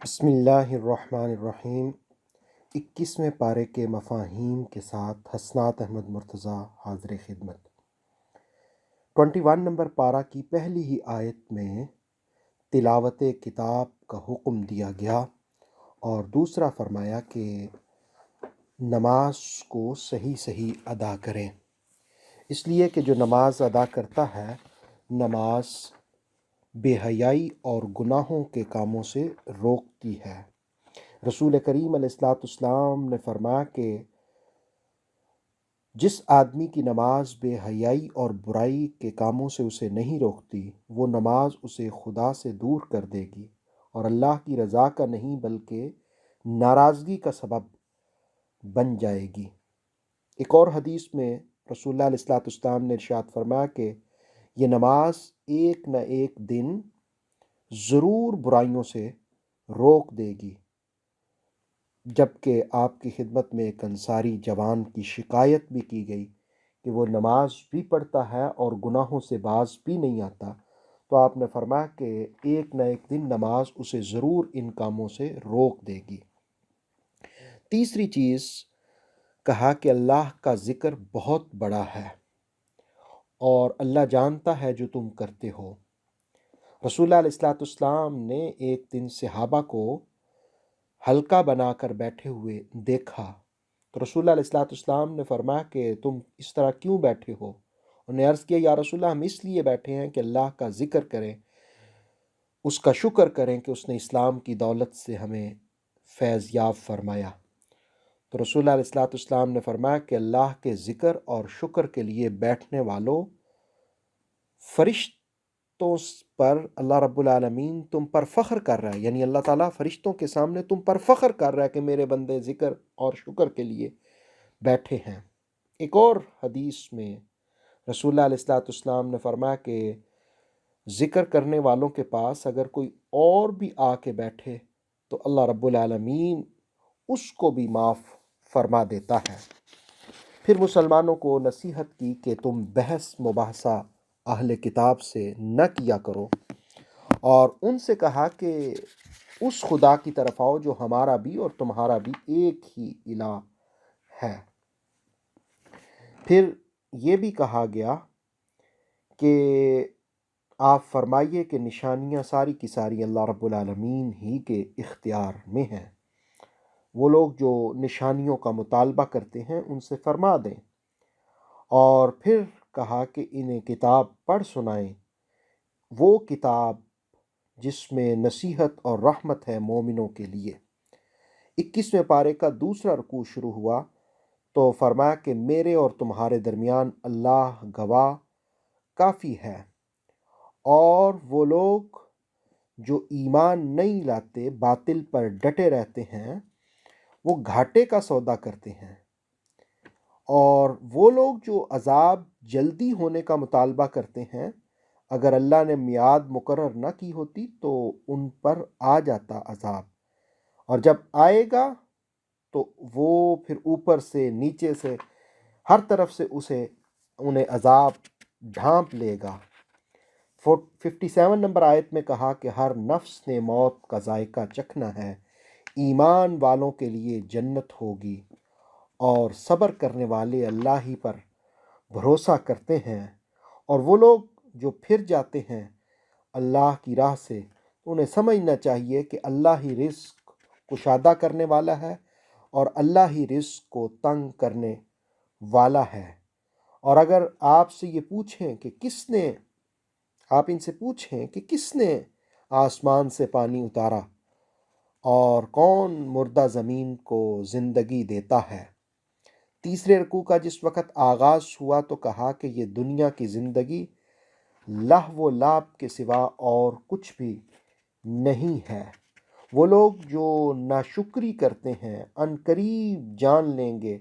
بسم اللہ الرحمن الرحیم۔ 21ویں پارے کے مفاہیم کے ساتھ حسنات احمد مرتضیٰ حاضر خدمت۔ 21 نمبر پارہ کی پہلی ہی آیت میں تلاوت کتاب کا حکم دیا گیا اور دوسرا فرمایا کہ نماز کو صحیح ادا کریں، اس لیے کہ جو نماز ادا کرتا ہے نماز بے حیائی اور گناہوں کے کاموں سے روکتی ہے۔ رسول کریم علیہ السلام نے فرمایا کہ جس آدمی کی نماز بے حیائی اور برائی کے کاموں سے اسے نہیں روکتی، وہ نماز اسے خدا سے دور کر دے گی اور اللہ کی رضا کا نہیں بلکہ ناراضگی کا سبب بن جائے گی۔ ایک اور حدیث میں رسول اللہ علیہ السلام نے ارشاد فرمایا کہ یہ نماز ایک نہ ایک دن ضرور برائیوں سے روک دے گی۔ جبکہ آپ کی خدمت میں ایک انصاری جوان کی شکایت بھی کی گئی کہ وہ نماز بھی پڑھتا ہے اور گناہوں سے باز بھی نہیں آتا، تو آپ نے فرمایا کہ ایک نہ ایک دن نماز اسے ضرور ان کاموں سے روک دے گی۔ تیسری چیز کہا کہ اللہ کا ذکر بہت بڑا ہے اور اللہ جانتا ہے جو تم کرتے ہو۔ رسول اللہ علیہ السلام نے ایک دن صحابہ کو حلقہ بنا کر بیٹھے ہوئے دیکھا تو رسول اللہ علیہ السلام نے فرمایا کہ تم اس طرح کیوں بیٹھے ہو؟ انہوں نے عرض کیا یا رسول اللہ ہم اس لیے بیٹھے ہیں کہ اللہ کا ذکر کریں، اس کا شکر کریں کہ اس نے اسلام کی دولت سے ہمیں فیض یاب فرمایا۔ تو رسول اللہ علیہ السلام نے فرمایا کہ اللہ کے ذکر اور شکر کے لیے بیٹھنے والوں فرشتوں پر اللہ رب العالمین تم پر فخر کر رہا ہے، یعنی اللہ تعالیٰ فرشتوں کے سامنے تم پر فخر کر رہا ہے کہ میرے بندے ذکر اور شکر کے لیے بیٹھے ہیں۔ ایک اور حدیث میں رسول اللہ علیہ السلام نے فرمایا کہ ذکر کرنے والوں کے پاس اگر کوئی اور بھی آ کے بیٹھے تو اللہ رب العالمین اس کو بھی معاف فرما دیتا ہے۔ پھر مسلمانوں کو نصیحت کی کہ تم بحث مباحثہ اہل کتاب سے نہ کیا کرو اور ان سے کہا کہ اس خدا کی طرف آؤ جو ہمارا بھی اور تمہارا بھی ایک ہی الہ ہے۔ پھر یہ بھی کہا گیا کہ آپ فرمائیے کہ نشانیاں ساری کی ساری اللہ رب العالمین ہی کے اختیار میں ہیں، وہ لوگ جو نشانیوں کا مطالبہ کرتے ہیں ان سے فرما دیں۔ اور پھر کہا کہ انہیں کتاب پڑھ سنائیں، وہ کتاب جس میں نصیحت اور رحمت ہے مومنوں کے لیے۔ 21ویں پارے کا دوسرا رکوع شروع ہوا تو فرمایا کہ میرے اور تمہارے درمیان اللہ گواہ کافی ہے، اور وہ لوگ جو ایمان نہیں لاتے باطل پر ڈٹے رہتے ہیں وہ گھاٹے کا سودا کرتے ہیں، اور وہ لوگ جو عذاب جلدی ہونے کا مطالبہ کرتے ہیں اگر اللہ نے میعاد مقرر نہ کی ہوتی تو ان پر آ جاتا عذاب، اور جب آئے گا تو وہ پھر اوپر سے نیچے سے ہر طرف سے انہیں عذاب ڈھانپ لے گا۔ 57 نمبر آیت میں کہا کہ ہر نفس نے موت کا ذائقہ چکھنا ہے، ایمان والوں کے لیے جنت ہوگی اور صبر کرنے والے اللہ ہی پر بھروسہ کرتے ہیں، اور وہ لوگ جو پھر جاتے ہیں اللہ کی راہ سے انہیں سمجھنا چاہیے کہ اللہ ہی رزق کشادہ کرنے والا ہے اور اللہ ہی رزق کو تنگ کرنے والا ہے۔ اور اگر آپ سے یہ پوچھیں کہ آپ ان سے پوچھیں کہ کس نے آسمان سے پانی اتارا اور کون مردہ زمین کو زندگی دیتا ہے۔ تیسرے رکوع کا جس وقت آغاز ہوا تو کہا کہ یہ دنیا کی زندگی لہو و لعب کے سوا اور کچھ بھی نہیں ہے۔ وہ لوگ جو ناشکری کرتے ہیں ان قریب جان لیں گے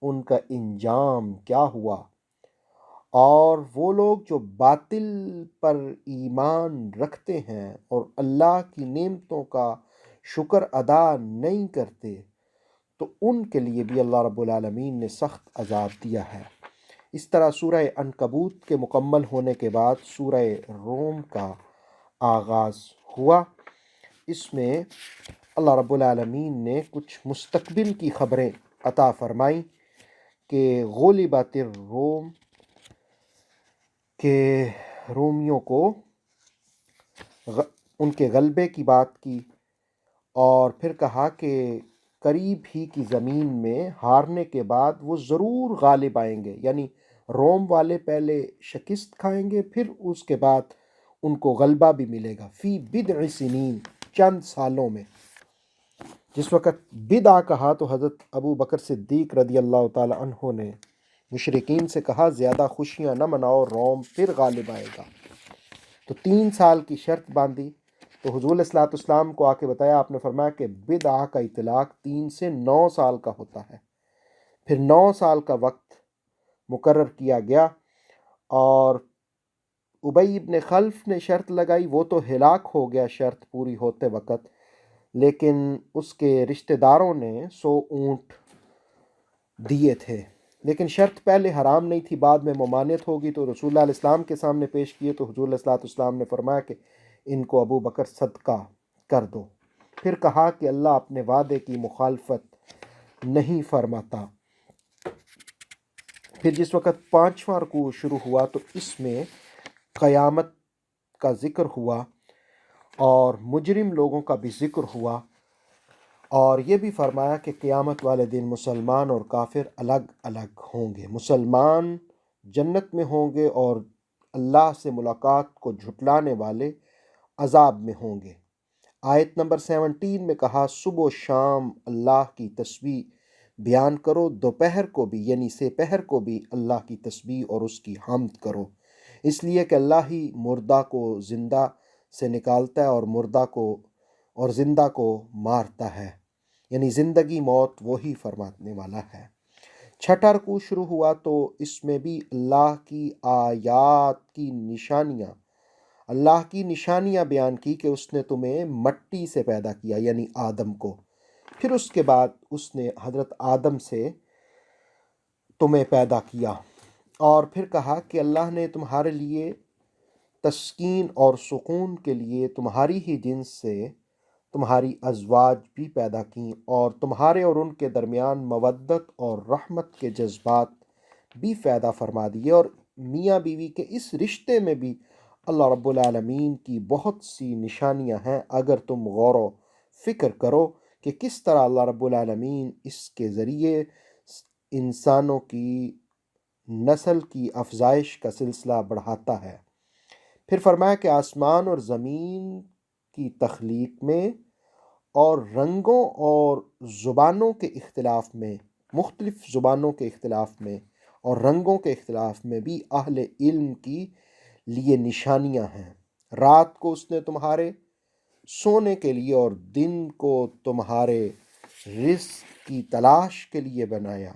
ان کا انجام کیا ہوا، اور وہ لوگ جو باطل پر ایمان رکھتے ہیں اور اللہ کی نعمتوں کا شکر ادا نہیں کرتے تو ان کے لیے بھی اللہ رب العالمین نے سخت عذاب دیا ہے۔ اس طرح سورہ عنکبوت کے مکمل ہونے کے بعد سورہ روم کا آغاز ہوا۔ اس میں اللہ رب العالمین نے کچھ مستقبل کی خبریں عطا فرمائیں کہ غلبت الروم، کہ رومیوں کو ان کے غلبے کی بات کی، اور پھر کہا کہ قریب ہی کی زمین میں ہارنے کے بعد وہ ضرور غالب آئیں گے، یعنی روم والے پہلے شکست کھائیں گے، پھر اس کے بعد ان کو غلبہ بھی ملے گا فی بضع سنین، چند سالوں میں۔ جس وقت بدع کہا تو حضرت ابو بکر صدیق رضی اللہ تعالی عنہ نے مشرکین سے کہا زیادہ خوشیاں نہ مناؤ، روم پھر غالب آئے گا۔ تو 3 سال کی شرط باندھی، تو حضور علیہ الصلوۃ والسلام کو آ کے بتایا، آپ نے فرمایا کہ بدعہ کا اطلاق 3 سے 9 سال کا ہوتا ہے۔ پھر 9 سال کا وقت مقرر کیا گیا، اور ابی ابن خلف نے شرط لگائی، وہ تو ہلاک ہو گیا شرط پوری ہوتے وقت، لیکن اس کے رشتہ داروں نے 100 اونٹ دیے تھے، لیکن شرط پہلے حرام نہیں تھی، بعد میں ممانعت ہوگی تو رسول اللہ علیہ السلام کے سامنے پیش کیے، تو حضور علیہ الصلوۃ والسلام نے فرمایا کہ ان کو ابو بکر صدقہ کر دو۔ پھر کہا کہ اللہ اپنے وعدے کی مخالفت نہیں فرماتا۔ پھر جس وقت 5واں رکوع شروع ہوا تو اس میں قیامت کا ذکر ہوا اور مجرم لوگوں کا بھی ذکر ہوا، اور یہ بھی فرمایا کہ قیامت والے دن مسلمان اور کافر الگ الگ ہوں گے، مسلمان جنت میں ہوں گے اور اللہ سے ملاقات کو جھٹلانے والے عذاب میں ہوں گے۔ آیت نمبر 17 میں کہا صبح و شام اللہ کی تسبیح بیان کرو، دوپہر کو بھی یعنی سے پہر کو بھی اللہ کی تسبیح اور اس کی حمد کرو، اس لیے کہ اللہ ہی مردہ کو زندہ سے نکالتا ہے اور مردہ کو اور زندہ کو مارتا ہے، یعنی زندگی موت وہی فرمانے والا ہے۔ 6واں رکوع شروع ہوا تو اس میں بھی اللہ کی آیات کی نشانیاں، اللہ کی نشانیاں بیان کی کہ اس نے تمہیں مٹی سے پیدا کیا، یعنی آدم کو، پھر اس کے بعد اس نے حضرت آدم سے تمہیں پیدا کیا، اور پھر کہا کہ اللہ نے تمہارے لیے تسکین اور سکون کے لیے تمہاری ہی جنس سے تمہاری ازواج بھی پیدا کیں، اور تمہارے اور ان کے درمیان مودت اور رحمت کے جذبات بھی پیدا فرما دیے، اور میاں بیوی کے اس رشتے میں بھی اللہ رب العالمین کی بہت سی نشانیاں ہیں اگر تم غور و فکر کرو کہ کس طرح اللہ رب العالمین اس کے ذریعے انسانوں کی نسل کی افزائش کا سلسلہ بڑھاتا ہے۔ پھر فرمایا کہ آسمان اور زمین کی تخلیق میں اور رنگوں اور زبانوں کے اختلاف میں، مختلف زبانوں کے اختلاف میں اور رنگوں کے اختلاف میں بھی اہل علم کی لیے نشانیاں ہیں۔ رات کو اس نے تمہارے سونے کے لیے اور دن کو تمہارے رزق کی تلاش کے لیے بنایا،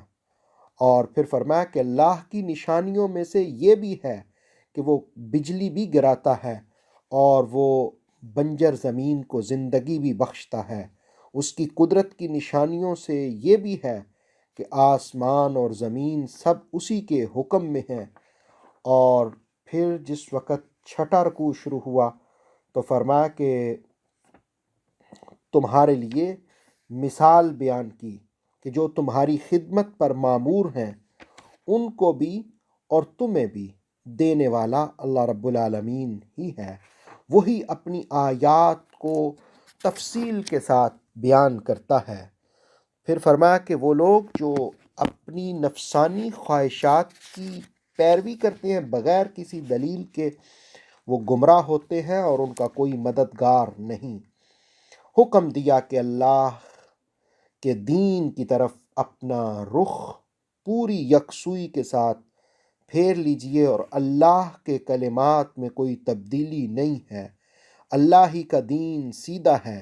اور پھر فرمایا کہ اللہ کی نشانیوں میں سے یہ بھی ہے کہ وہ بجلی بھی گراتا ہے اور وہ بنجر زمین کو زندگی بھی بخشتا ہے۔ اس کی قدرت کی نشانیوں سے یہ بھی ہے کہ آسمان اور زمین سب اسی کے حکم میں ہیں۔ اور پھر جس وقت 6واں رکوع شروع ہوا تو فرمایا کہ تمہارے لیے مثال بیان کی کہ جو تمہاری خدمت پر مامور ہیں ان کو بھی اور تمہیں بھی دینے والا اللہ رب العالمین ہی ہے، وہی اپنی آیات کو تفصیل کے ساتھ بیان کرتا ہے۔ پھر فرمایا کہ وہ لوگ جو اپنی نفسانی خواہشات کی پیروی کرتے ہیں بغیر کسی دلیل کے، وہ گمراہ ہوتے ہیں اور ان کا کوئی مددگار نہیں۔ حکم دیا کہ اللہ کے دین کی طرف اپنا رخ پوری یکسوئی کے ساتھ پھیر لیجئے، اور اللہ کے کلمات میں کوئی تبدیلی نہیں ہے، اللہ ہی کا دین سیدھا ہے۔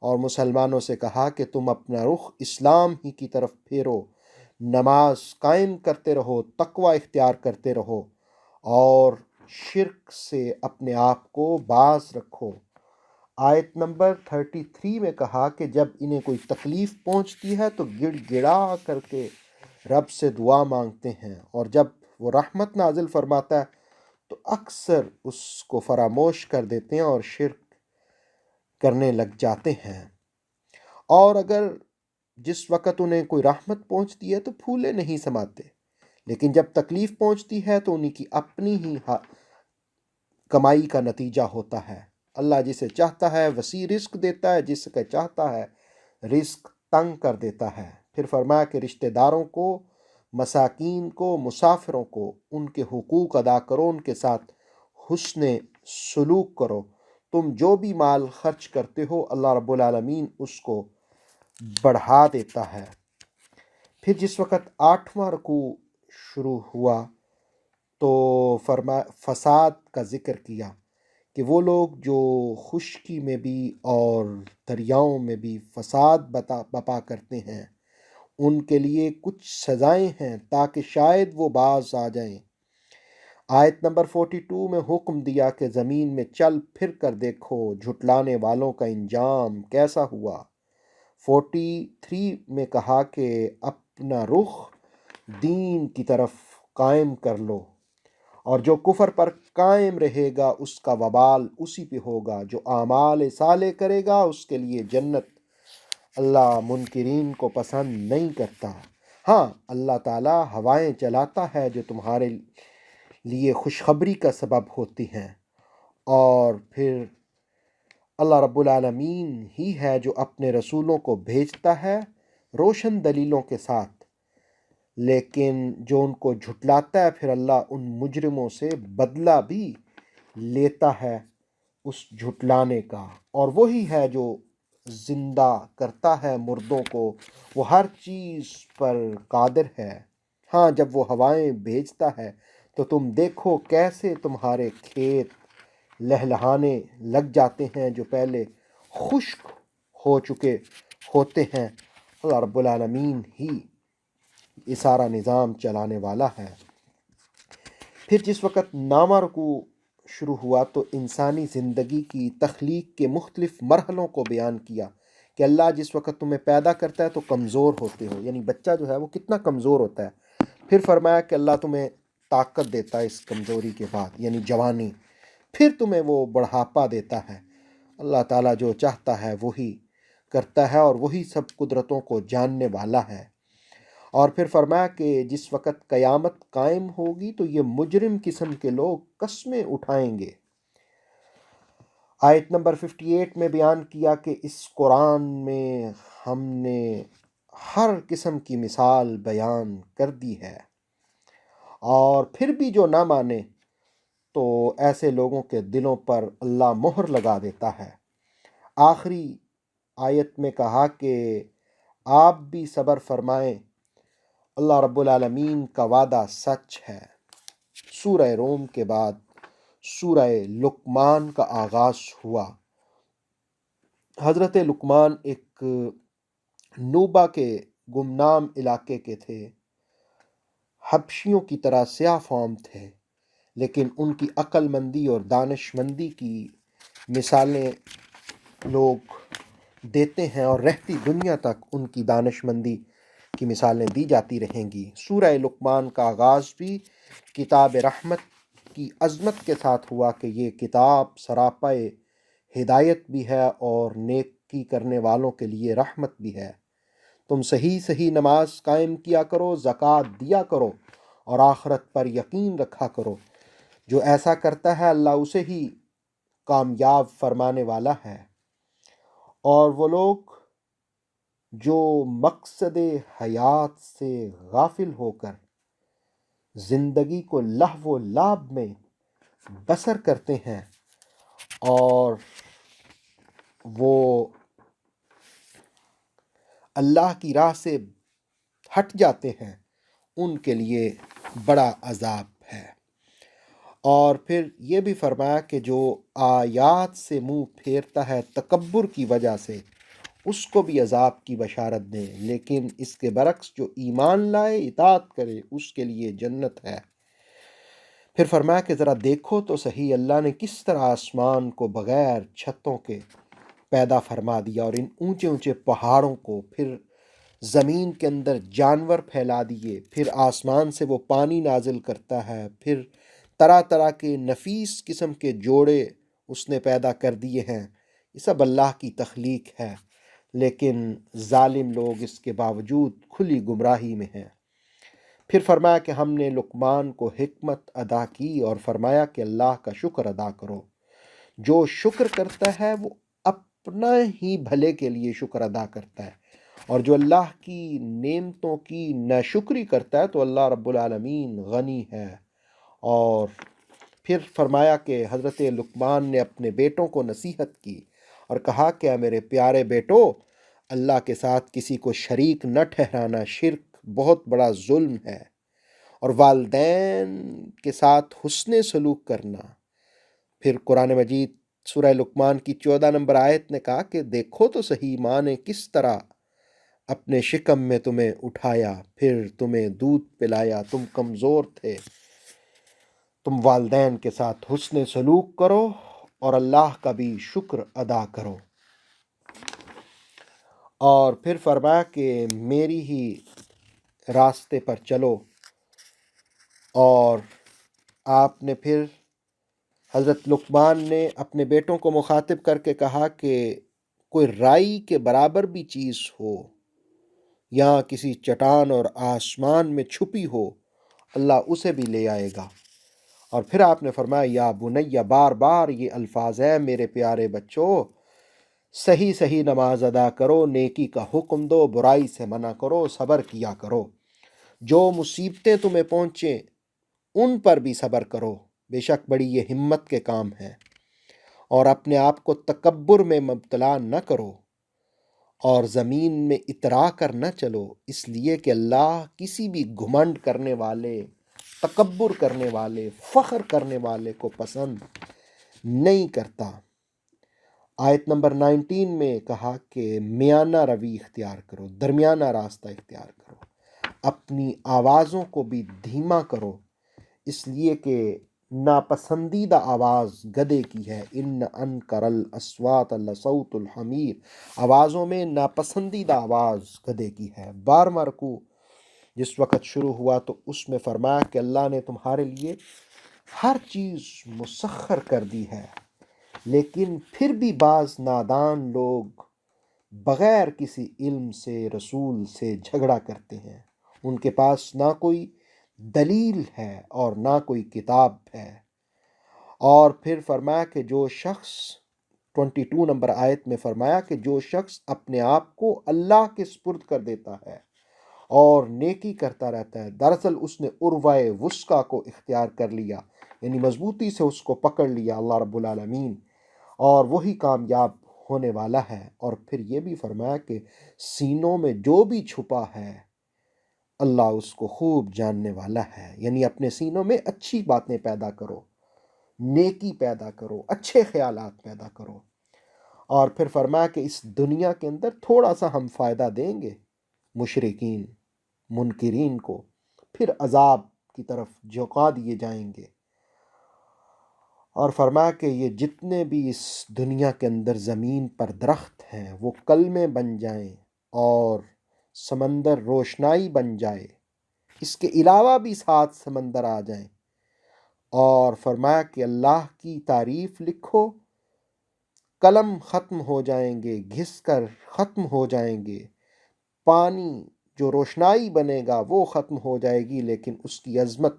اور مسلمانوں سے کہا کہ تم اپنا رخ اسلام ہی کی طرف پھیرو، نماز قائم کرتے رہو، تقوی اختیار کرتے رہو، اور شرک سے اپنے آپ کو باز رکھو۔ آیت نمبر 33 میں کہا کہ جب انہیں کوئی تکلیف پہنچتی ہے تو گڑ گڑا کر کے رب سے دعا مانگتے ہیں، اور جب وہ رحمت نازل فرماتا ہے تو اکثر اس کو فراموش کر دیتے ہیں اور شرک کرنے لگ جاتے ہیں، اور اگر جس وقت انہیں کوئی رحمت پہنچتی ہے تو پھولے نہیں سماتے، لیکن جب تکلیف پہنچتی ہے تو انہیں کی اپنی ہی کمائی کا نتیجہ ہوتا ہے۔ اللہ جسے چاہتا ہے وسیع رزق دیتا ہے، جس کا چاہتا ہے رزق تنگ کر دیتا ہے۔ پھر فرمایا کہ رشتہ داروں کو، مساکین کو، مسافروں کو ان کے حقوق ادا کرو، ان کے ساتھ حسن سلوک کرو۔ تم جو بھی مال خرچ کرتے ہو اللہ رب العالمین اس کو بڑھا دیتا ہے۔ پھر جس وقت 8واں رکوع شروع ہوا تو فساد کا ذکر کیا کہ وہ لوگ جو خشکی میں بھی اور دریاؤں میں بھی فساد بپا کرتے ہیں ان کے لیے کچھ سزائیں ہیں تاکہ شاید وہ باز آ جائیں۔ آیت نمبر 42 میں حکم دیا کہ زمین میں چل پھر کر دیکھو جھٹلانے والوں کا انجام کیسا ہوا۔ 43 میں کہا کہ اپنا رخ دین کی طرف قائم کر لو، اور جو کفر پر قائم رہے گا اس کا وبال اسی پہ ہوگا، جو اعمال صالح کرے گا اس کے لیے جنت۔ اللہ منکرین کو پسند نہیں کرتا۔ ہاں، اللہ تعالیٰ ہوائیں چلاتا ہے جو تمہارے لیے خوشخبری کا سبب ہوتی ہیں، اور پھر اللہ رب العالمین ہی ہے جو اپنے رسولوں کو بھیجتا ہے روشن دلیلوں کے ساتھ، لیکن جو ان کو جھٹلاتا ہے پھر اللہ ان مجرموں سے بدلہ بھی لیتا ہے اس جھٹلانے کا، اور وہی ہے جو زندہ کرتا ہے مردوں کو، وہ ہر چیز پر قادر ہے۔ ہاں، جب وہ ہوائیں بھیجتا ہے تو تم دیکھو کیسے تمہارے کھیت لہلہانے لگ جاتے ہیں جو پہلے خشک ہو چکے ہوتے ہیں۔ اللہ رب العالمین ہی یہ سارا نظام چلانے والا ہے۔ پھر جس وقت 9واں رکوع شروع ہوا تو انسانی زندگی کی تخلیق کے مختلف مرحلوں کو بیان کیا کہ اللہ جس وقت تمہیں پیدا کرتا ہے تو کمزور ہوتے ہو، یعنی بچہ جو ہے وہ کتنا کمزور ہوتا ہے۔ پھر فرمایا کہ اللہ تمہیں طاقت دیتا ہے اس کمزوری کے بعد، یعنی جوانی، پھر تمہیں وہ بڑھاپا دیتا ہے۔ اللہ تعالیٰ جو چاہتا ہے وہی کرتا ہے اور وہی سب قدرتوں کو جاننے والا ہے۔ اور پھر فرمایا کہ جس وقت قیامت قائم ہوگی تو یہ مجرم قسم کے لوگ قسمیں اٹھائیں گے۔ آیت نمبر 58 میں بیان کیا کہ اس قرآن میں ہم نے ہر قسم کی مثال بیان کر دی ہے، اور پھر بھی جو نہ مانے تو ایسے لوگوں کے دلوں پر اللہ مہر لگا دیتا ہے۔ آخری آیت میں کہا کہ آپ بھی صبر فرمائیں، اللہ رب العالمین کا وعدہ سچ ہے۔ سورہ روم کے بعد سورہ لقمان کا آغاز ہوا۔ حضرت لقمان ایک نوبہ کے گمنام علاقے کے تھے، حبشیوں کی طرح سیاہ فام تھے، لیکن ان کی عقل مندی اور دانش مندی کی مثالیں لوگ دیتے ہیں، اور رہتی دنیا تک ان کی دانش مندی کی مثالیں دی جاتی رہیں گی۔ سورہ لقمان کا آغاز بھی کتاب رحمت کی عظمت کے ساتھ ہوا کہ یہ کتاب سراپا ہدایت بھی ہے اور نیکی کرنے والوں کے لیے رحمت بھی ہے۔ تم صحیح نماز قائم کیا کرو، زکوٰۃ دیا کرو، اور آخرت پر یقین رکھا کرو۔ جو ایسا کرتا ہے اللہ اسے ہی کامیاب فرمانے والا ہے۔ اور وہ لوگ جو مقصد حیات سے غافل ہو کر زندگی کو لہو و لعب میں بسر کرتے ہیں اور وہ اللہ کی راہ سے ہٹ جاتے ہیں، ان کے لیے بڑا عذاب ہے۔ اور پھر یہ بھی فرمایا کہ جو آیات سے منہ پھیرتا ہے تکبر کی وجہ سے اس کو بھی عذاب کی بشارت دیں، لیکن اس کے برعکس جو ایمان لائے اطاعت کرے اس کے لیے جنت ہے۔ پھر فرمایا کہ ذرا دیکھو تو صحیح اللہ نے کس طرح آسمان کو بغیر چھتوں کے پیدا فرما دیا، اور ان اونچے اونچے پہاڑوں کو، پھر زمین کے اندر جانور پھیلا دیے، پھر آسمان سے وہ پانی نازل کرتا ہے، پھر طرح طرح کے نفیس قسم کے جوڑے اس نے پیدا کر دیے ہیں یہ سب اللہ کی تخلیق ہے، لیکن ظالم لوگ اس کے باوجود کھلی گمراہی میں ہیں۔ پھر فرمایا کہ ہم نے لقمان کو حکمت عطا کی اور فرمایا کہ اللہ کا شکر ادا کرو۔ جو شکر کرتا ہے وہ اپنا ہی بھلے کے لیے شکر ادا کرتا ہے، اور جو اللہ کی نعمتوں کی ناشکری کرتا ہے تو اللہ رب العالمین غنی ہے۔ اور پھر فرمایا کہ حضرت لقمان نے اپنے بیٹوں کو نصیحت کی اور کہا کہ اے میرے پیارے بیٹو، اللہ کے ساتھ کسی کو شریک نہ ٹھہرانا شرک بہت بڑا ظلم ہے، اور والدین کے ساتھ حسن سلوک کرنا۔ پھر قرآن مجید سورہ لقمان کی 14 نمبر آیت نے کہا کہ دیکھو تو صحیح ماں نے کس طرح اپنے شکم میں تمہیں اٹھایا، پھر تمہیں دودھ پلایا، تم کمزور تھے۔ تم والدین کے ساتھ حسن سلوک کرو اور اللہ کا بھی شکر ادا کرو۔ اور پھر فرمایا کہ میری ہی راستے پر چلو۔ اور آپ نے پھر حضرت لقمان نے اپنے بیٹوں کو مخاطب کر کے کہا کہ کوئی رائی کے برابر بھی چیز ہو یا کسی چٹان اور آسمان میں چھپی ہو، اللہ اسے بھی لے آئے گا۔ اور پھر آپ نے فرمایا یا بنیا، بار بار یہ الفاظ ہیں میرے پیارے بچوں، صحیح صحیح نماز ادا کرو، نیکی کا حکم دو، برائی سے منع کرو، صبر کیا کرو۔ جو مصیبتیں تمہیں پہنچیں ان پر بھی صبر کرو، بے شک بڑی یہ ہمت کے کام ہے۔ اور اپنے آپ کو تکبر میں مبتلا نہ کرو اور زمین میں اترا کر نہ چلو، اس لیے کہ اللہ کسی بھی گھمنڈ کرنے والے، تکبر کرنے والے، فخر کرنے والے کو پسند نہیں کرتا۔ آیت نمبر 19 میں کہا کہ میانہ روی اختیار کرو، درمیانہ راستہ اختیار کرو، اپنی آوازوں کو بھی دھیما کرو، اس لیے کہ ناپسندیدہ آواز گدھے کی ہے۔ ان انکر الاصوات لصوت الحمیر، آوازوں میں ناپسندیدہ آواز گدھے کی ہے۔ 12واں رکوع جس وقت شروع ہوا تو اس میں فرمایا کہ اللہ نے تمہارے لیے ہر چیز مسخر کر دی ہے، لیکن پھر بھی بعض نادان لوگ بغیر کسی علم سے رسول سے جھگڑا کرتے ہیں، ان کے پاس نہ کوئی دلیل ہے اور نہ کوئی کتاب ہے۔ اور پھر فرمایا کہ جو شخص 22 نمبر آیت میں فرمایا کہ جو شخص اپنے آپ کو اللہ کے سپرد کر دیتا ہے اور نیکی کرتا رہتا ہے، دراصل اس نے عروہ وثقیٰ کو اختیار کر لیا، یعنی مضبوطی سے اس کو پکڑ لیا اللہ رب العالمین، اور وہی کامیاب ہونے والا ہے۔ اور پھر یہ بھی فرمایا کہ سینوں میں جو بھی چھپا ہے اللہ اس کو خوب جاننے والا ہے، یعنی اپنے سینوں میں اچھی باتیں پیدا کرو، نیکی پیدا کرو، اچھے خیالات پیدا کرو۔ اور پھر فرمایا کہ اس دنیا کے اندر تھوڑا سا ہم فائدہ دیں گے مشرکین، منکرین کو، پھر عذاب کی طرف جھکا دیے جائیں گے۔ اور فرمایا کہ یہ جتنے بھی اس دنیا کے اندر زمین پر درخت ہیں وہ کلمے بن جائیں اور سمندر روشنائی بن جائے، اس کے علاوہ بھی 7 سمندر آ جائیں، اور فرمایا کہ اللہ کی تعریف لکھو، قلم ختم ہو جائیں گے، گھس کر ختم ہو جائیں گے، پانی جو روشنائی بنے گا وہ ختم ہو جائے گی، لیکن اس کی عظمت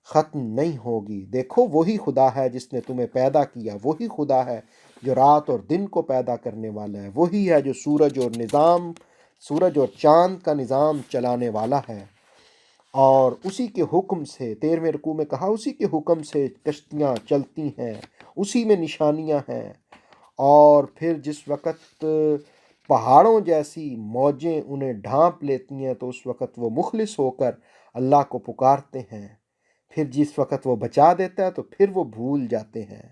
ختم نہیں ہوگی۔ دیکھو وہی خدا ہے جس نے تمہیں پیدا کیا، وہی خدا ہے جو رات اور دن کو پیدا کرنے والا ہے، وہی ہے جو سورج اور چاند کا نظام چلانے والا ہے، اور اسی کے حکم سے 13ویں رکوع میں کہا اسی کے حکم سے کشتیاں چلتی ہیں، اسی میں نشانیاں ہیں۔ اور پھر جس وقت پہاڑوں جیسی موجیں انہیں ڈھانپ لیتی ہیں تو اس وقت وہ مخلص ہو کر اللہ کو پکارتے ہیں، پھر جس وقت وہ بچا دیتا ہے تو پھر وہ بھول جاتے ہیں۔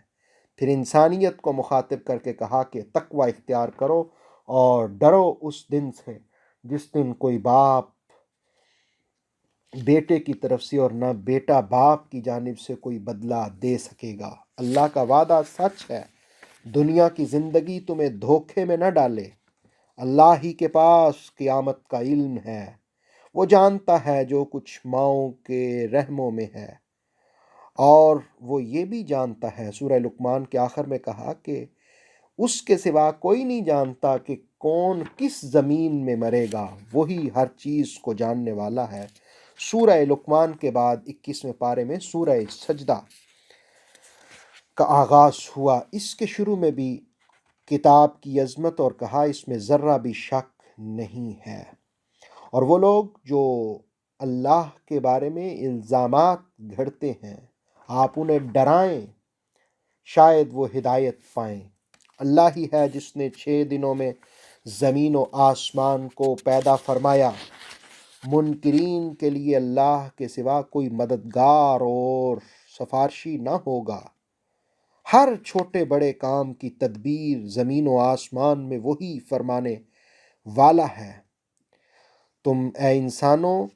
پھر انسانیت کو مخاطب کر کے کہا کہ تقوی اختیار کرو اور ڈرو اس دن سے جس دن کوئی باپ بیٹے کی طرف سے اور نہ بیٹا باپ کی جانب سے کوئی بدلہ دے سکے گا۔ اللہ کا وعدہ سچ ہے، دنیا کی زندگی تمہیں دھوکے میں نہ ڈالے، اللہ ہی کے پاس قیامت کا علم ہے، وہ جانتا ہے جو کچھ ماؤں کے رحموں میں ہے، اور وہ یہ بھی جانتا ہے۔ سورہ لقمان کے آخر میں کہا کہ اس کے سوا کوئی نہیں جانتا کہ کون کس زمین میں مرے گا، وہی ہر چیز کو جاننے والا ہے۔ سورہ لقمان کے بعد 21ویں پارے میں سورہ سجدہ کا آغاز ہوا۔ اس کے شروع میں بھی کتاب کی عظمت اور کہا اس میں ذرہ بھی شک نہیں ہے۔ اور وہ لوگ جو اللہ کے بارے میں الزامات گھڑتے ہیں، آپ انہیں ڈرائیں، شاید وہ ہدایت پائیں۔ اللہ ہی ہے جس نے 6 دنوں میں زمین و آسمان کو پیدا فرمایا۔ منکرین کے لیے اللہ کے سوا کوئی مددگار اور سفارشی نہ ہوگا۔ ہر چھوٹے بڑے کام کی تدبیر زمین و آسمان میں وہی فرمانے والا ہے۔ تم اے انسانوں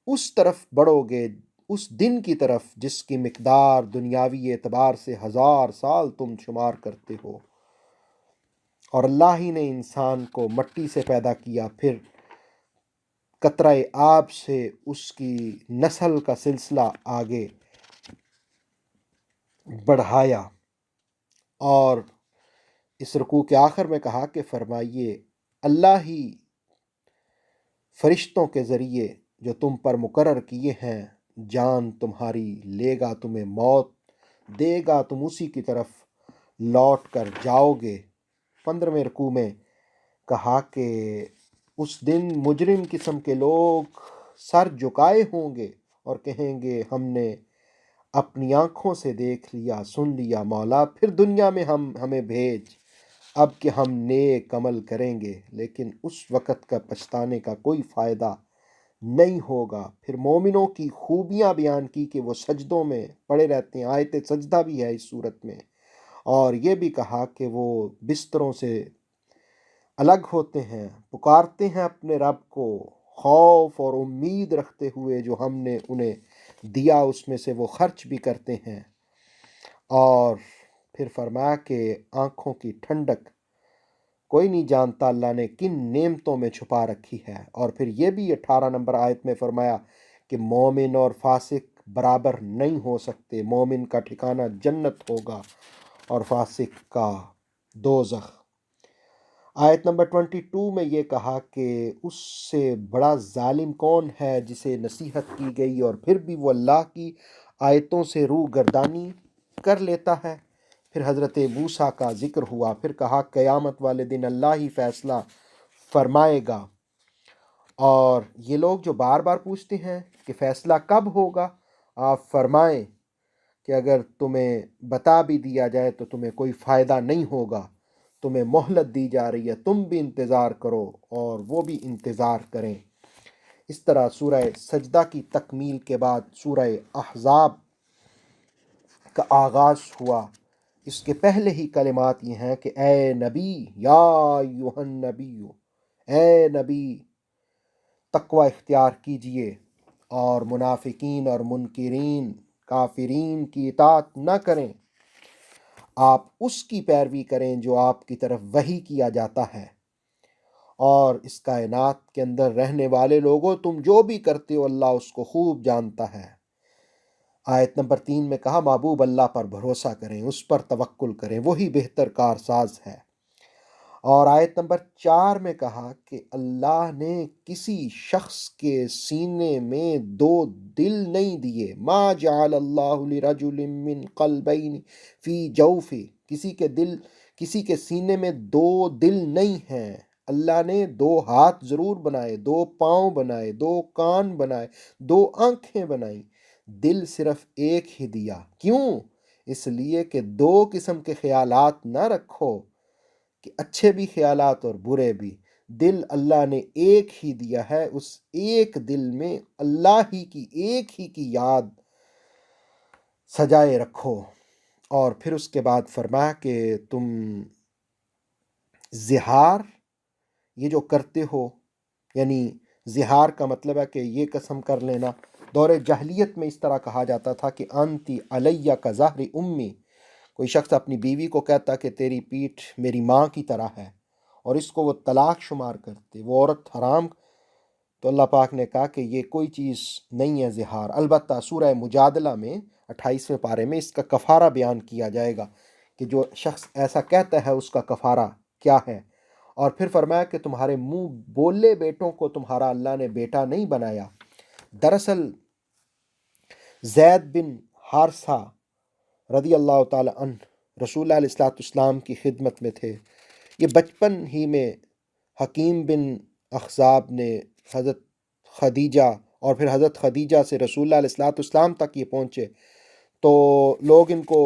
اس طرف بڑھو گے، اس دن کی طرف جس کی مقدار دنیاوی اعتبار سے 1000 سال تم شمار کرتے ہو۔ اور اللہ ہی نے انسان کو مٹی سے پیدا کیا، پھر قطرہ آب سے اس کی نسل کا سلسلہ آگے بڑھایا۔ اور اس رکوع کے آخر میں کہا کہ فرمائیے اللہ ہی فرشتوں کے ذریعے جو تم پر مقرر کیے ہیں جان تمہاری لے گا، تمہیں موت دے گا، تم اسی کی طرف لوٹ کر جاؤ گے۔ 15ویں رکوع میں کہا کہ اس دن مجرم قسم کے لوگ سر جھکائے ہوں گے اور کہیں گے ہم نے اپنی آنکھوں سے دیکھ لیا، سن لیا مولا، پھر دنیا میں ہمیں بھیج، اب کہ ہم نیک عمل کریں گے، لیکن اس وقت کا پچھتانے کا کوئی فائدہ نہیں ہوگا۔ پھر مومنوں کی خوبیاں بیان کی کہ وہ سجدوں میں پڑے رہتے ہیں، آیت سجدہ بھی ہے اس صورت میں، اور یہ بھی کہا کہ وہ بستروں سے الگ ہوتے ہیں، پکارتے ہیں اپنے رب کو خوف اور امید رکھتے ہوئے، جو ہم نے انہیں دیا اس میں سے وہ خرچ بھی کرتے ہیں۔ اور پھر فرمایا کہ آنکھوں کی ٹھنڈک کوئی نہیں جانتا اللہ نے کن نعمتوں میں چھپا رکھی ہے۔ اور پھر یہ بھی 18 نمبر آیت میں فرمایا کہ مومن اور فاسق برابر نہیں ہو سکتے، مومن کا ٹھکانہ جنت ہوگا اور فاسق کا دوزخ۔ آیت نمبر 22 میں یہ کہا کہ اس سے بڑا ظالم کون ہے جسے نصیحت کی گئی اور پھر بھی وہ اللہ کی آیتوں سے روح گردانی کر لیتا ہے۔ پھر حضرت موسیٰ کا ذکر ہوا، پھر کہا قیامت والے دن اللہ ہی فیصلہ فرمائے گا۔ اور یہ لوگ جو بار بار پوچھتے ہیں کہ فیصلہ کب ہوگا، آپ فرمائیں کہ اگر تمہیں بتا بھی دیا جائے تو تمہیں کوئی فائدہ نہیں ہوگا، تمہیں مہلت دی جا رہی ہے، تم بھی انتظار کرو اور وہ بھی انتظار کریں۔ اس طرح سورہ سجدہ کی تکمیل کے بعد سورہ احزاب کا آغاز ہوا۔ اس کے پہلے ہی کلمات یہ ہیں کہ اے نبی، یا ایھا النبی، اے نبی تقوی اختیار کیجئے اور منافقین اور منکرین کافرین کی اطاعت نہ کریں، آپ اس کی پیروی کریں جو آپ کی طرف وحی کیا جاتا ہے۔ اور اس کائنات کے اندر رہنے والے لوگوں تم جو بھی کرتے ہو اللہ اس کو خوب جانتا ہے۔ آیت نمبر 3 میں کہا محبوب اللہ پر بھروسہ کریں، اس پر توکل کریں، وہی بہتر کارساز ہے۔ اور آیت نمبر 4 میں کہا کہ اللہ نے کسی شخص کے سینے میں 2 دل نہیں دیے، ما جعل اللہ لرجل من قلبین فی جوفہ، کسی کے سینے میں 2 دل نہیں ہیں۔ اللہ نے 2 ہاتھ ضرور بنائے، 2 پاؤں بنائے، 2 کان بنائے، 2 آنکھیں بنائیں، دل صرف ایک ہی دیا۔ کیوں؟ اس لیے کہ 2 قسم کے خیالات نہ رکھو، کہ اچھے بھی خیالات اور برے بھی۔ دل اللہ نے ایک ہی دیا ہے، اس ایک دل میں اللہ ہی کی یاد سجائے رکھو۔ اور پھر اس کے بعد فرمایا کہ تم زہار یہ جو کرتے ہو، یعنی زہار کا مطلب ہے کہ یہ قسم کر لینا، دور جاہلیت میں اس طرح کہا جاتا تھا کہ انتی علیہ کا ظہر امی، کوئی شخص اپنی بیوی کو کہتا کہ تیری پیٹھ میری ماں کی طرح ہے، اور اس کو وہ طلاق شمار کرتے، وہ عورت حرام۔ تو اللہ پاک نے کہا کہ یہ کوئی چیز نہیں ہے زہار۔ البتہ سورہ مجادلہ میں 28ویں پارے میں اس کا کفارہ بیان کیا جائے گا کہ جو شخص ایسا کہتا ہے اس کا کفارہ کیا ہے۔ اور پھر فرمایا کہ تمہارے منہ بولے بیٹوں کو تمہارا اللہ نے بیٹا نہیں بنایا، دراصل زید بن حارثہ رضی اللہ تعالی عنہ رسول اللہ علیہ السلام کی خدمت میں تھے۔ یہ بچپن ہی میں حکیم بن اخزاب نے حضرت خدیجہ اور پھر حضرت خدیجہ سے رسول اللہ علیہ السلام تک یہ پہنچے، تو لوگ ان کو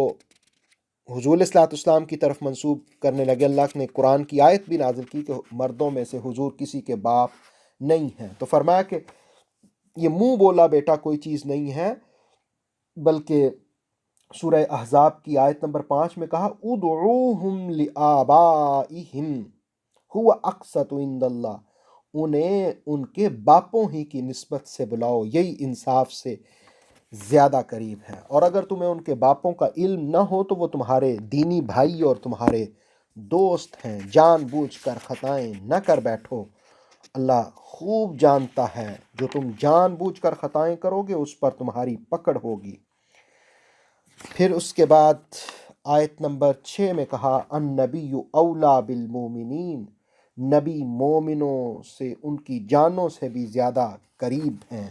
حضور علیہ السلام کی طرف منسوب کرنے لگے۔ اللہ نے قرآن کی آیت بھی نازل کی کہ مردوں میں سے حضور کسی کے باپ نہیں ہیں۔ تو فرمایا کہ یہ منہ بولا بیٹا کوئی چیز نہیں ہے، بلکہ سورہ احزاب کی آیت نمبر 5 میں کہا ادعوہم لآبائہم هو اقسط عند اللہ، انہیں ان کے باپوں ہی کی نسبت سے بلاؤ، یہی انصاف سے زیادہ قریب ہے۔ اور اگر تمہیں ان کے باپوں کا علم نہ ہو تو وہ تمہارے دینی بھائی اور تمہارے دوست ہیں، جان بوجھ کر خطائیں نہ کر بیٹھو، اللہ خوب جانتا ہے جو تم جان بوجھ کر خطائیں کرو گے اس پر تمہاری پکڑ ہوگی۔ پھر اس کے بعد آیت نمبر 6 میں کہا النبی اولا بالمومنین، نبی مومنوں سے ان کی جانوں سے بھی زیادہ قریب ہیں۔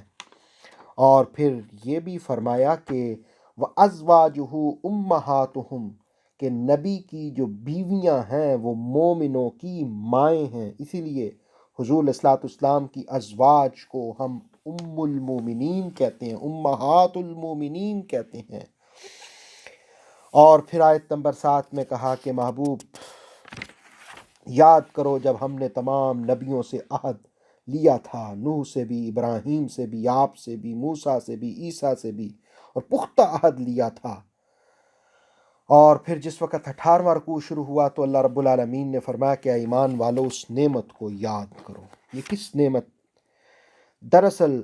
اور پھر یہ بھی فرمایا کہ وَأَزْوَاجُهُ أُمَّهَاتُهُمْ، کہ نبی کی جو بیویاں ہیں وہ مومنوں کی مائیں ہیں، اسی لیے حضور علیہ السلام کی ازواج کو ہم ام المومنین کہتے ہیں، امہات المومنین کہتے ہیں۔ اور پھر آیت نمبر 7 میں کہا کہ محبوب یاد کرو جب ہم نے تمام نبیوں سے عہد لیا تھا، نوح سے بھی، ابراہیم سے بھی، آپ سے بھی، موسیٰ سے بھی، عیسیٰ سے بھی، اور پختہ عہد لیا تھا۔ اور پھر جس وقت 18واں رکوع شروع ہوا تو اللہ رب العالمین نے فرمایا کہ ایمان والو اس نعمت کو یاد کرو۔ یہ کس نعمت؟ دراصل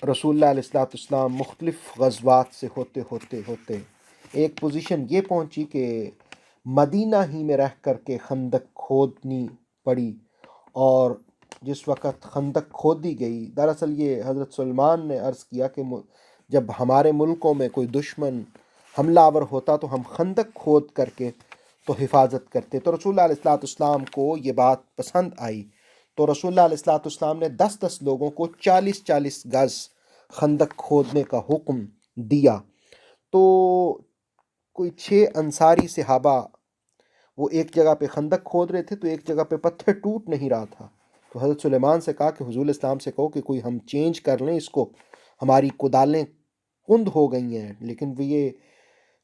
رسول اللہ علیہ السلام مختلف غزوات سے ہوتے ایک پوزیشن یہ پہنچی کہ مدینہ ہی میں رہ کر کے خندق کھودنی پڑی، اور جس وقت خندق کھودی گئی، دراصل یہ حضرت سلمان نے عرض کیا کہ جب ہمارے ملکوں میں کوئی دشمن حملہ آور ہوتا تو ہم خندق کھود کر کے تو حفاظت کرتے، تو رسول اللہ علیہ السلام کو یہ بات پسند آئی، تو رسول اللہ علیہ السلام نے 10 لوگوں کو 40 گز خندق کھودنے کا حکم دیا۔ تو کوئی 6 انصاری صحابہ وہ ایک جگہ پہ خندق کھود رہے تھے، تو ایک جگہ پہ پتھر ٹوٹ نہیں رہا تھا، تو حضرت سلیمان سے کہا کہ حضور اسلام سے کہو کہ کوئی ہم چینج کر لیں اس کو، ہماری کدالیں کند ہو گئی ہیں لیکن وہ یہ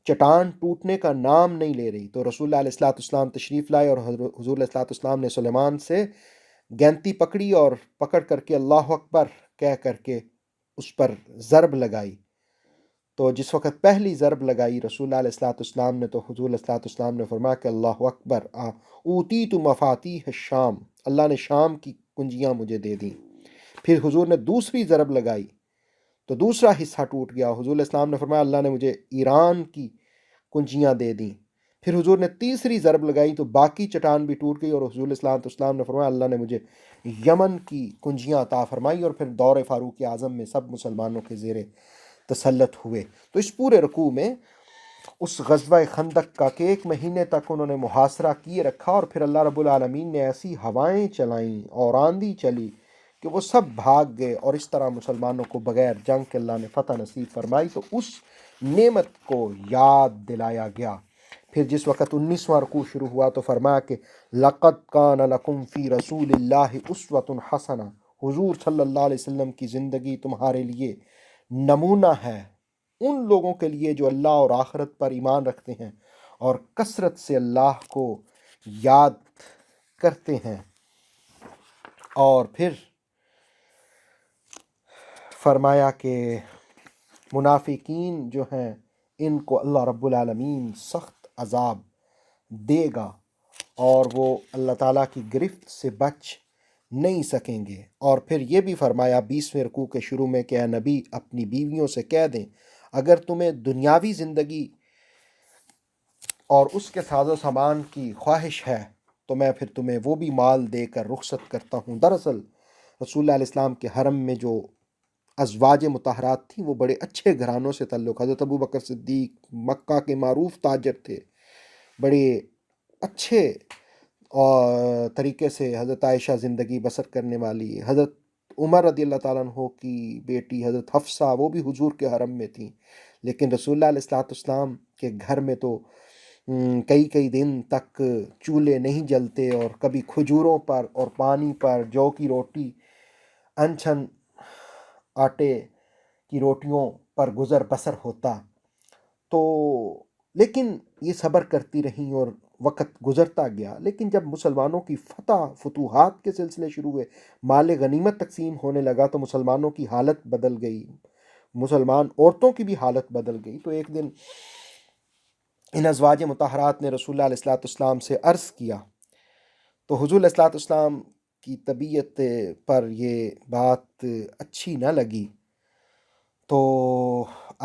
چٹان ٹوٹنے کا نام نہیں لے رہی۔ تو رسول اللہ علیہ السلام تشریف لائے اور حضور علیہ السلام نے سلیمان سے گینتی پکڑی اور پکڑ کر کے اللہ اکبر کہہ کر کے اس پر ضرب لگائی۔ تو جس وقت پہلی ضرب لگائی رسول اللہ علیہ السلام نے، تو حضور علیہ السلام نے فرمایا کہ اللہ اکبر، اوتیت مفاتیح الشام، اللہ نے شام کی کنجیاں مجھے دے دیں۔ پھر حضور نے دوسری ضرب لگائی تو دوسرا حصہ ٹوٹ گیا، حضور علیہ السلام نے فرمایا اللہ نے مجھے ایران کی کنجیاں دے دیں۔ پھر حضور نے تیسری ضرب لگائی تو باقی چٹان بھی ٹوٹ گئی، اور حضور علیہ السلام نے فرمایا اللہ نے مجھے یمن کی کنجیاں عطا فرمائی، اور پھر دور فاروق اعظم میں سب مسلمانوں کے زیر تسلط ہوئے۔ تو اس پورے رکوع میں اس غزوہ خندق کا کہ 1 مہینے تک انہوں نے محاصرہ کیے رکھا، اور پھر اللہ رب العالمین نے ایسی ہوائیں چلائیں اور آندھی چلی کہ وہ سب بھاگ گئے، اور اس طرح مسلمانوں کو بغیر جنگ کے اللہ نے فتح نصیب فرمائی۔ تو اس نعمت کو یاد دلایا گیا۔ پھر جس وقت 19واں رکوع شروع ہوا تو فرمایا کہ لَقَدْ كَانَ لَكُمْ فِي رَسُولِ اللَّهِ أُسْوَةٌ حَسَنَةٌ، حضور صلی اللہ علیہ وسلم کی زندگی تمہارے لیے نمونہ ہے ان لوگوں کے لیے جو اللہ اور آخرت پر ایمان رکھتے ہیں اور کثرت سے اللہ کو یاد کرتے ہیں۔ اور پھر فرمایا کہ منافقین جو ہیں ان کو اللہ رب العالمین سخت عذاب دے گا، اور وہ اللہ تعالیٰ کی گرفت سے بچ نہیں سکیں گے۔ اور پھر یہ بھی فرمایا 20ویں رکوع کے شروع میں کہ اے نبی اپنی بیویوں سے کہہ دیں اگر تمہیں دنیاوی زندگی اور اس کے ساز و سامان کی خواہش ہے تو میں پھر تمہیں وہ بھی مال دے کر رخصت کرتا ہوں۔ دراصل رسول اللہ علیہ السلام کے حرم میں جو ازواج مطہرات تھیں وہ بڑے اچھے گھرانوں سے تعلق. حضرت ابو بکر صدیق مکہ کے معروف تاجر تھے، بڑے اچھے اور طریقے سے حضرت عائشہ زندگی بسر کرنے والی. حضرت عمر رضی اللہ تعالیٰ عنہ کی بیٹی حضرت حفصہ وہ بھی حضور کے حرم میں تھیں، لیکن رسول اللہ علیہ الصلوۃ والسلام کے گھر میں تو کئی دن تک چولہے نہیں جلتے، اور کبھی کھجوروں پر اور پانی پر، جو کی روٹی، انچھن آٹے کی روٹیوں پر گزر بسر ہوتا. تو لیکن یہ صبر کرتی رہیں اور وقت گزرتا گیا. لیکن جب مسلمانوں کی فتوحات کے سلسلے شروع ہوئے، مال غنیمت تقسیم ہونے لگا، تو مسلمانوں کی حالت بدل گئی، مسلمان عورتوں کی بھی حالت بدل گئی. تو ایک دن ان ازواج مطہرات نے رسول اللہ علیہ الصلوۃ والسلام سے عرض کیا، تو حضور علیہ الصلوۃ والسلام کی طبیعت پر یہ بات اچھی نہ لگی، تو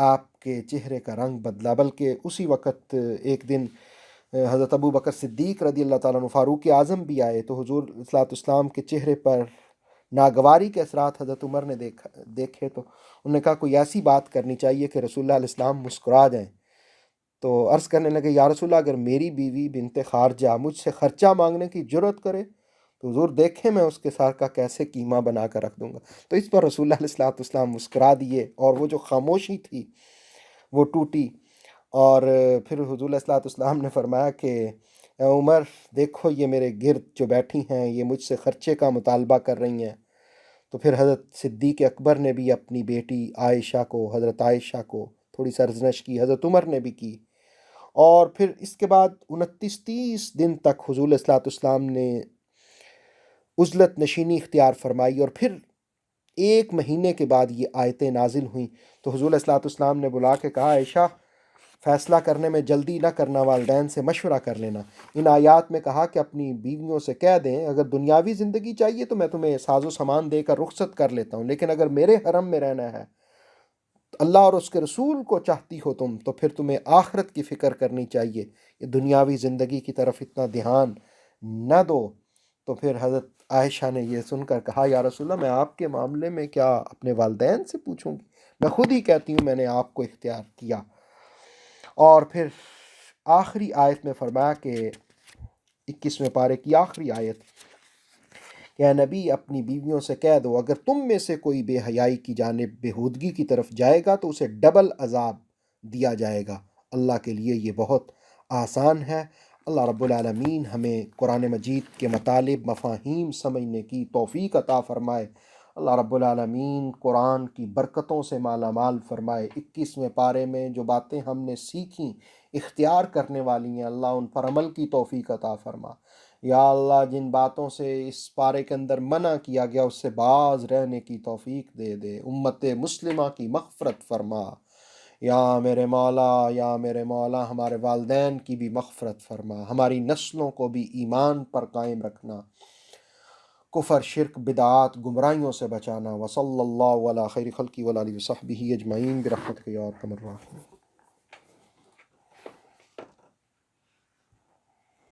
آپ کے چہرے کا رنگ بدلا. بلکہ اسی وقت ایک دن حضرت ابو بکر صدیق رضی اللہ تعالیٰ عنہ فاروق اعظم بھی آئے، تو حضور صلی اللہ علیہ وسلم کے چہرے پر ناگواری کے اثرات حضرت عمر نے دیکھے، تو انہوں نے کہا کوئی ایسی بات کرنی چاہیے کہ رسول اللہ علیہ السلام مسکرا جائیں. تو عرض کرنے لگے، یا رسول اللہ اگر میری بیوی بنت خارجہ مجھ سے خرچہ مانگنے کی جرت کرے تو حضور دیکھیں میں اس کے ساتھ کا کیسے قیمہ بنا کر رکھ دوں گا. تو اس پر رسول اللہ علیہ الصلوۃ والسلام مسکرا دیے، اور وہ جو خاموشی تھی وہ ٹوٹی. اور پھر حضور علیہ الصلوۃ والسلام نے فرمایا کہ اے عمر دیکھو یہ میرے گرد جو بیٹھی ہیں یہ مجھ سے خرچے کا مطالبہ کر رہی ہیں. تو پھر حضرت صدیق اکبر نے بھی اپنی بیٹی عائشہ کو، حضرت عائشہ کو تھوڑی سرزنش کی، حضرت عمر نے بھی کی. اور پھر اس کے بعد 29-30 دن تک حضور علیہ الصلوۃ والسلام نے عزلت نشینی اختیار فرمائی. اور پھر 1 مہینے کے بعد یہ آیتیں نازل ہوئیں. تو حضور علیہ الصلوۃ والسلام نے بلا کے کہا، عائشہ فیصلہ کرنے میں جلدی نہ کرنا، والدین سے مشورہ کر لینا. ان آیات میں کہا کہ اپنی بیویوں سے کہہ دیں اگر دنیاوی زندگی چاہیے تو میں تمہیں ساز و سامان دے کر رخصت کر لیتا ہوں، لیکن اگر میرے حرم میں رہنا ہے، اللہ اور اس کے رسول کو چاہتی ہو تم، تو پھر تمہیں آخرت کی فکر کرنی چاہیے، یہ دنیاوی زندگی کی طرف اتنا دھیان نہ دو. تو پھر حضرت عائشہ نے یہ سن کر کہا، یا رسول اللہ میں آپ کے معاملے میں کیا اپنے والدین سے پوچھوں گی، میں خود ہی کہتی ہوں میں نے آپ کو اختیار کیا. اور پھر آخری آیت میں فرمایا کہ 21ویں پارے کی آخری آیت کہ اے نبی اپنی بیویوں سے کہہ دو اگر تم میں سے کوئی بے حیائی کی جانب بےہودگی کی طرف جائے گا تو اسے ڈبل عذاب دیا جائے گا، اللہ کے لیے یہ بہت آسان ہے. اللہ رب العالمین ہمیں قرآن مجید کے مطالب مفاہیم سمجھنے کی توفیق عطا فرمائے. اللہ رب العالمین قرآن کی برکتوں سے مالا مال فرمائے. 21ویں پارے میں جو باتیں ہم نے سیکھیں اختیار کرنے والی ہیں، اللہ ان پر عمل کی توفیق عطا فرما. یا اللہ جن باتوں سے اس پارے کے اندر منع کیا گیا اس سے باز رہنے کی توفیق دے دے. امت مسلمہ کی مغفرت فرما. یا میرے مولا ہمارے والدین کی بھی مغفرت فرما، ہماری نسلوں کو بھی ایمان پر قائم رکھنا، کفر شرک بدعات گمراہیوں سے بچانا. وصلی اللہ علی خیر خلقہ وعلی آلہ وصحبہ اجمعین برحمتک یا ارحم الراحمین.